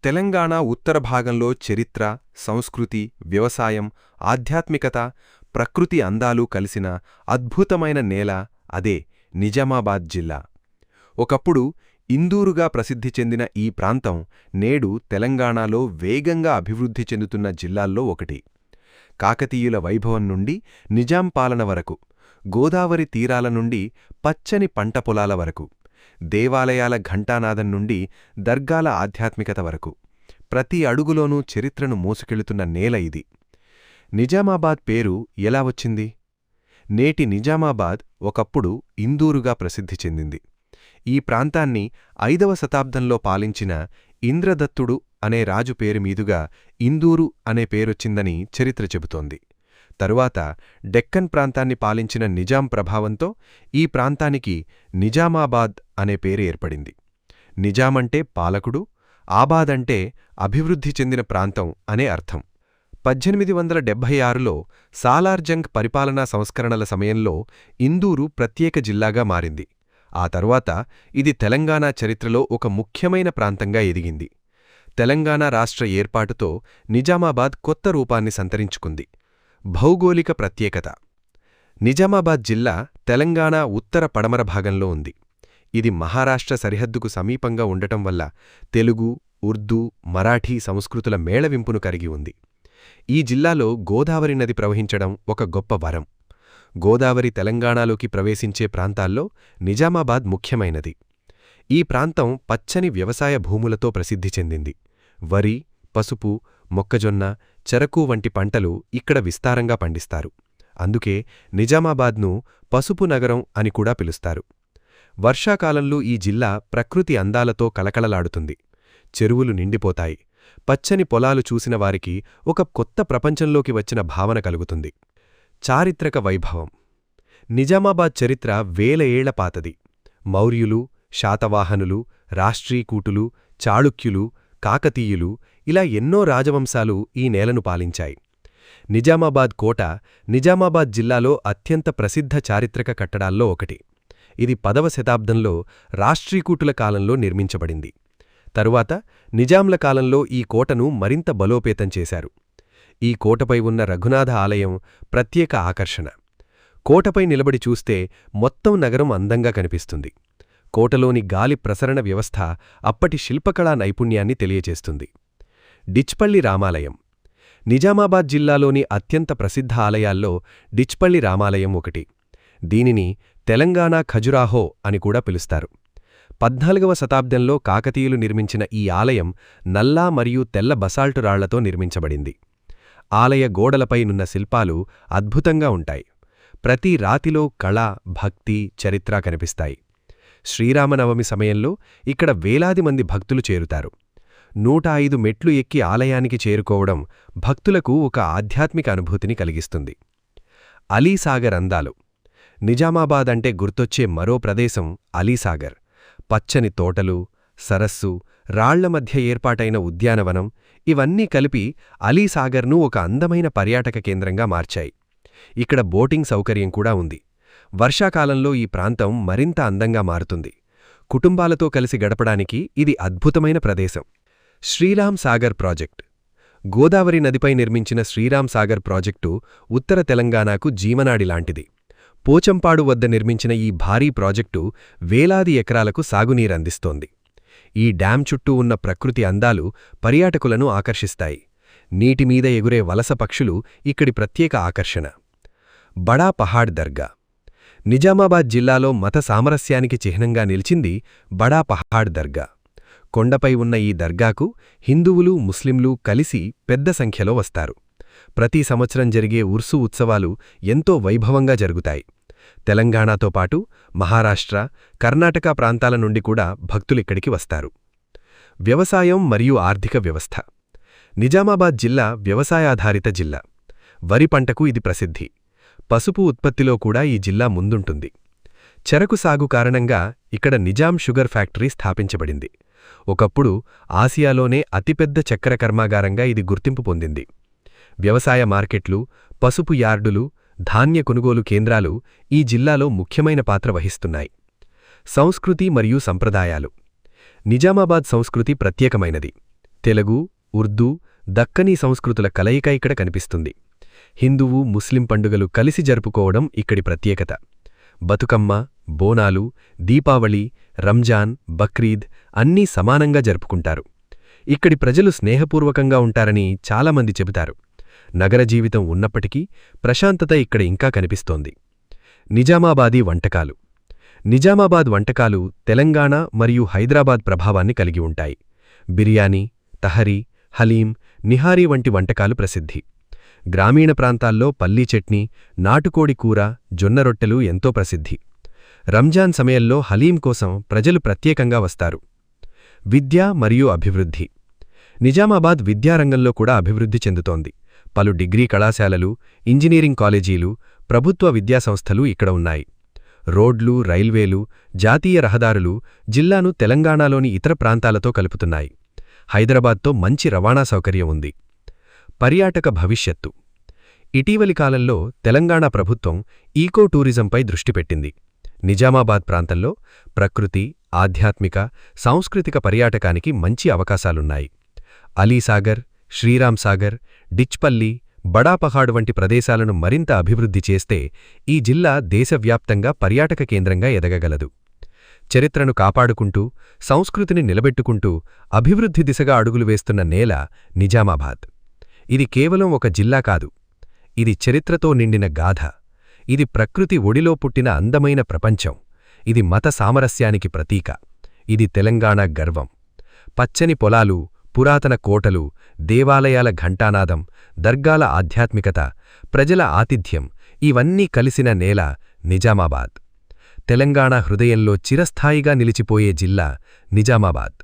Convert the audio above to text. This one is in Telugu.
తెలంగాణ ఉత్తర భాగంలో చరిత్ర, సంస్కృతి, వ్యవసాయం, ఆధ్యాత్మికత, ప్రకృతి అందాలు కలిసిన అద్భుతమైన నేల అదే నిజామాబాద్ జిల్లా. ఒకప్పుడు ఇందూరుగా ప్రసిద్ధి చెందిన ఈ ప్రాంతం నేడు తెలంగాణలో వేగంగా అభివృద్ధి చెందుతున్న జిల్లాల్లో ఒకటి. కాకతీయుల వైభవం నుండి నిజాం పాలన వరకు, గోదావరి తీరాల నుండి పచ్చని పంట పొలాల వరకు, దేవాలయాల ఘంటానాదం నుండి దర్గాల ఆధ్యాత్మికత వరకు ప్రతి అడుగులోనూ చరిత్రను మోసుకెళుతున్న నేల ఇది. నిజామాబాద్ పేరు ఎలా వచ్చింది? నేటి నిజామాబాద్ ఒకప్పుడు ఇందూరుగా ప్రసిద్ధి చెందింది. ఈ ప్రాంతాన్ని 5వ శతాబ్దంలో పాలించిన ఇంద్రదత్తుడు అనే రాజు పేరు మీదుగా ఇందూరు అనే పేరొచ్చిందని చరిత్ర చెబుతోంది. తరువాత డెక్కన్ ప్రాంతాన్ని పాలించిన నిజాం ప్రభావంతో ఈ ప్రాంతానికి నిజామాబాద్ అనే పేరు ఏర్పడింది. నిజామంటే పాలకుడు, ఆబాద్ అంటే అభివృద్ధి చెందిన ప్రాంతం అనే అర్థం. 1876లో సాలార్జంగ్ పరిపాలనా సంస్కరణల సమయంలో ఇందూరు ప్రత్యేక జిల్లాగా మారింది. ఆ తర్వాత ఇది తెలంగాణ చరిత్రలో ఒక ముఖ్యమైన ప్రాంతంగా ఎదిగింది. తెలంగాణ రాష్ట్ర ఏర్పాటుతో నిజామాబాద్ కొత్త రూపాన్ని సంతరించుకుంది. భౌగోళిక ప్రత్యేకత: నిజామాబాద్ జిల్లా తెలంగాణ ఉత్తర పడమర భాగంలో ఉంది. ఇది మహారాష్ట్ర సరిహద్దుకు సమీపంగా ఉండటం వల్ల తెలుగు, ఉర్దూ, మరాఠీ సంస్కృతుల మేళవింపును కలిగి ఉంది. ఈ జిల్లాలో గోదావరి నది ప్రవహించడం ఒక గొప్ప వరం. గోదావరి తెలంగాణలోకి ప్రవేశించే ప్రాంతాల్లో నిజామాబాద్ ముఖ్యమైనది. ఈ ప్రాంతం పచ్చని వ్యవసాయ భూములతో ప్రసిద్ధి చెందింది. వరి, పసుపు, మొక్కజొన్న, చెరకు వంటి పంటలు ఇక్కడ విస్తారంగా పండిస్తారు. అందుకే నిజామాబాద్ను పసుపు నగరం అని కూడా పిలుస్తారు. వర్షాకాలంలో ఈ జిల్లా ప్రకృతి అందాలతో కలకలలాడుతుంది. చెరువులు నిండిపోతాయి. పచ్చని పొలాలు చూసిన వారికి ఒక కొత్త ప్రపంచంలోకి వచ్చిన భావన కలుగుతుంది. చారిత్రక వైభవం: నిజామాబాద్ చరిత్ర వేల ఏళ్ల పాతది. మౌర్యులు, శాతవాహనులు, రాష్ట్రీకూటులు, చాళుక్యులు, కాకతీయులు ఇలా ఎన్నో రాజవంశాలు ఈ నేలను పాలించాయి. నిజామాబాద్ కోట నిజామాబాద్ జిల్లాలో అత్యంత ప్రసిద్ధ చారిత్రక కట్టడాల్లో ఒకటి. ఇది 10వ శతాబ్దంలో రాష్ట్రీకూటుల కాలంలో నిర్మించబడింది. తరువాత నిజాంల కాలంలో ఈ కోటను మరింత బలోపేతం చేశారు. ఈ కోటపై ఉన్న రఘునాథ ఆలయం ప్రత్యేక ఆకర్షణ. కోటపై నిలబడి చూస్తే మొత్తం నగరం అందంగా కనిపిస్తుంది. కోటలోని గాలి ప్రసరణ వ్యవస్థ అప్పటి శిల్పకళా నైపుణ్యాన్ని తెలియచేస్తుంది. డిచ్పల్లి రామాలయం: నిజామాబాద్ జిల్లాలోని అత్యంత ప్రసిద్ధ ఆలయాల్లో డిచ్పల్లి రామాలయం ఒకటి. దీనిని తెలంగాణ ఖజురాహో అని కూడా పిలుస్తారు. 14వ శతాబ్దంలో కాకతీయులు నిర్మించిన ఈ ఆలయం నల్ల మరియు తెల్ల బసాల్టు రాళ్లతో నిర్మించబడింది. ఆలయ గోడలపై నున్న శిల్పాలు అద్భుతంగా ఉంటాయి. ప్రతి రాతిలో కళ, భక్తి, చరిత్ర కనిపిస్తాయి. శ్రీరామనవమి సమయంలో ఇక్కడ వేలాది మంది భక్తులు చేరుతారు. 105 మెట్లు ఎక్కి ఆలయానికి చేరుకోవడం భక్తులకు ఒక ఆధ్యాత్మిక అనుభూతిని కలిగిస్తుంది. అలీసాగర్ అందాలు: నిజామాబాద్ అంటే గుర్తొచ్చే మరో ప్రదేశం అలీసాగర్. పచ్చని తోటలు, సరస్సు, రాళ్ల మధ్య ఏర్పాటైన ఉద్యానవనం ఇవన్నీ కలిపి అలీసాగర్ను ఒక అందమైన పర్యాటక కేంద్రంగా మార్చాయి. ఇక్కడ బోటింగ్ సౌకర్యం కూడా ఉంది. వర్షాకాలంలో ఈ ప్రాంతం మరింత అందంగా మారుతుంది. కుటుంబాలతో కలిసి గడపడానికి ఇది అద్భుతమైన ప్రదేశం. శ్రీరామ్ సాగర్ ప్రాజెక్ట్: గోదావరి నదిపై నిర్మించిన శ్రీరామ్ సాగర్ ప్రాజెక్టు ఉత్తర తెలంగాణకు జీవనాడి లాంటిది. పోచంపాడు వద్ద నిర్మించిన ఈ భారీ ప్రాజెక్టు వేలాది ఎకరాలకు సాగునీరందిస్తోంది. ఈ డ్యాం చుట్టూ ఉన్న ప్రకృతి అందాలు పర్యాటకులను ఆకర్షిస్తాయి. నీటిమీద ఎగురే వలస పక్షులు ఇక్కడి ప్రత్యేక ఆకర్షణ. బడా పహాడ్ దర్గా: నిజామాబాద్ జిల్లాలో మత సామరస్యానికి చిహ్నంగా నిలిచింది బడా పహాడ్ దర్గా. కొండపై ఉన్న ఈ దర్గాకు హిందువులు, ముస్లింలు కలిసి పెద్ద సంఖ్యలో వస్తారు. ప్రతి సంవత్సరం జరిగే ఉర్సు ఉత్సవాలు ఎంతో వైభవంగా జరుగుతాయి. తెలంగాణతో పాటు మహారాష్ట్ర, కర్ణాటక ప్రాంతాల నుండి కూడా భక్తులిక్కడికి వస్తారు. వ్యవసాయం మరియు ఆర్థిక వ్యవస్థ: నిజామాబాద్ జిల్లా వ్యవసాయాధారిత జిల్లా. వరి పంటకు ఇది ప్రసిద్ధి. పసుపు ఉత్పత్తిలో కూడా ఈ జిల్లా ముందుంటుంది. చెరకు సాగు కారణంగా ఇక్కడ నిజాం షుగర్ ఫ్యాక్టరీ స్థాపించబడింది. ఒకప్పుడు ఆసియాలోనే అతిపెద్ద చక్కెర కర్మాగారంగా ఇది గుర్తింపు పొందింది. వ్యవసాయ మార్కెట్లు, పసుపు యార్డులు, ధాన్య కొనుగోలు కేంద్రాలు ఈ జిల్లాలో ముఖ్యమైన పాత్ర వహిస్తున్నాయి. సంస్కృతి మరియు సంప్రదాయాలు: నిజామాబాద్ సంస్కృతి ప్రత్యేకమైనది. తెలుగు, ఉర్దూ, దక్కనీ సంస్కృతుల కలయిక ఇక్కడ కనిపిస్తుంది. హిందువు, ముస్లిం పండుగలు కలిసి జరుపుకోవడం ఇక్కడి ప్రత్యేకత. బతుకమ్మ, బోనాలు, దీపావళి, రంజాన్, బక్రీద్ అన్నీ సమానంగా జరుపుకుంటారు. ఇక్కడి ప్రజలు స్నేహపూర్వకంగా ఉంటారని చాలామంది చెబుతారు. నగర జీవితం ఉన్నప్పటికీ ప్రశాంతత ఇక్కడ ఇంకా కనిపిస్తోంది. నిజామాబాదీ వంటకాలు. నిజామాబాద్ వంటకాలు తెలంగాణ మరియు హైదరాబాద్ ప్రభావాన్ని కలిగి ఉంటాయి. బిర్యానీ, తహరీ, హలీం, నిహారీ వంటి వంటకాలు ప్రసిద్ధి. గ్రామీణ ప్రాంతాల్లో పల్లీ చట్నీ, నాటుకోడి కూర, జొన్న రొట్టెలు ఎంతో ప్రసిద్ధి. రంజాన్ సమయంలో హలీం కోసం ప్రజలు ప్రత్యేకంగా వస్తారు. విద్య మరియు అభివృద్ధి. నిజామాబాద్ విద్యారంగంలో కూడా అభివృద్ధి చెందుతోంది. పలు డిగ్రీ కళాశాలలు, ఇంజనీరింగ్ కాలేజీలు, ప్రభుత్వ విద్యాసంస్థలు ఇక్కడ ఉన్నాయి. రోడ్లు, రైల్వేలు, జాతీయ రహదారులు జిల్లాను తెలంగాణలోని ఇతర ప్రాంతాలతో కలుపుతున్నాయి. హైదరాబాద్తో మంచి రవాణా సౌకర్యం ఉంది. పర్యాటక భవిష్యత్తు. ఇటీవలి కాలంలో తెలంగాణ ప్రభుత్వం ఈకో టూరిజంపై దృష్టి పెట్టింది. నిజామాబాద్ ప్రాంతంలో ప్రకృతి, ఆధ్యాత్మిక, సాంస్కృతిక పర్యాటకానికి మంచి అవకాశాలున్నాయి. అలీసాగర్, శ్రీరామ్ సాగర్, డిచ్పల్లి, బడాపహాడ్ వంటి ప్రదేశాలను మరింత అభివృద్ధి చేస్తే ఈ జిల్లా దేశవ్యాప్తంగా పర్యాటక కేంద్రంగా ఎదగగలదు. చరిత్రను కాపాడుకుంటూ, సంస్కృతిని నిలబెట్టుకుంటూ అభివృద్ధి దిశగా అడుగులు వేస్తున్న నేల నిజామాబాద్. ఇది కేవలం ఒక జిల్లా కాదు. ఇది చరిత్రతో నిండిన గాథ. ఇది ప్రకృతి ఒడిలో పుట్టిన అందమైన ప్రపంచం. ఇది మత సామరస్యానికి ప్రతీక. ఇది తెలంగాణ గర్వం. పచ్చని పొలాలు, పురాతన కోటలు, దేవాలయాల ఘంటానాదం, దర్గాల ఆధ్యాత్మికత, ప్రజల ఆతిథ్యం ఇవన్నీ కలిసిన నేల నిజామాబాద్. తెలంగాణ హృదయంలో చిరస్థాయిగా నిలిచిపోయే జిల్లా నిజామాబాద్.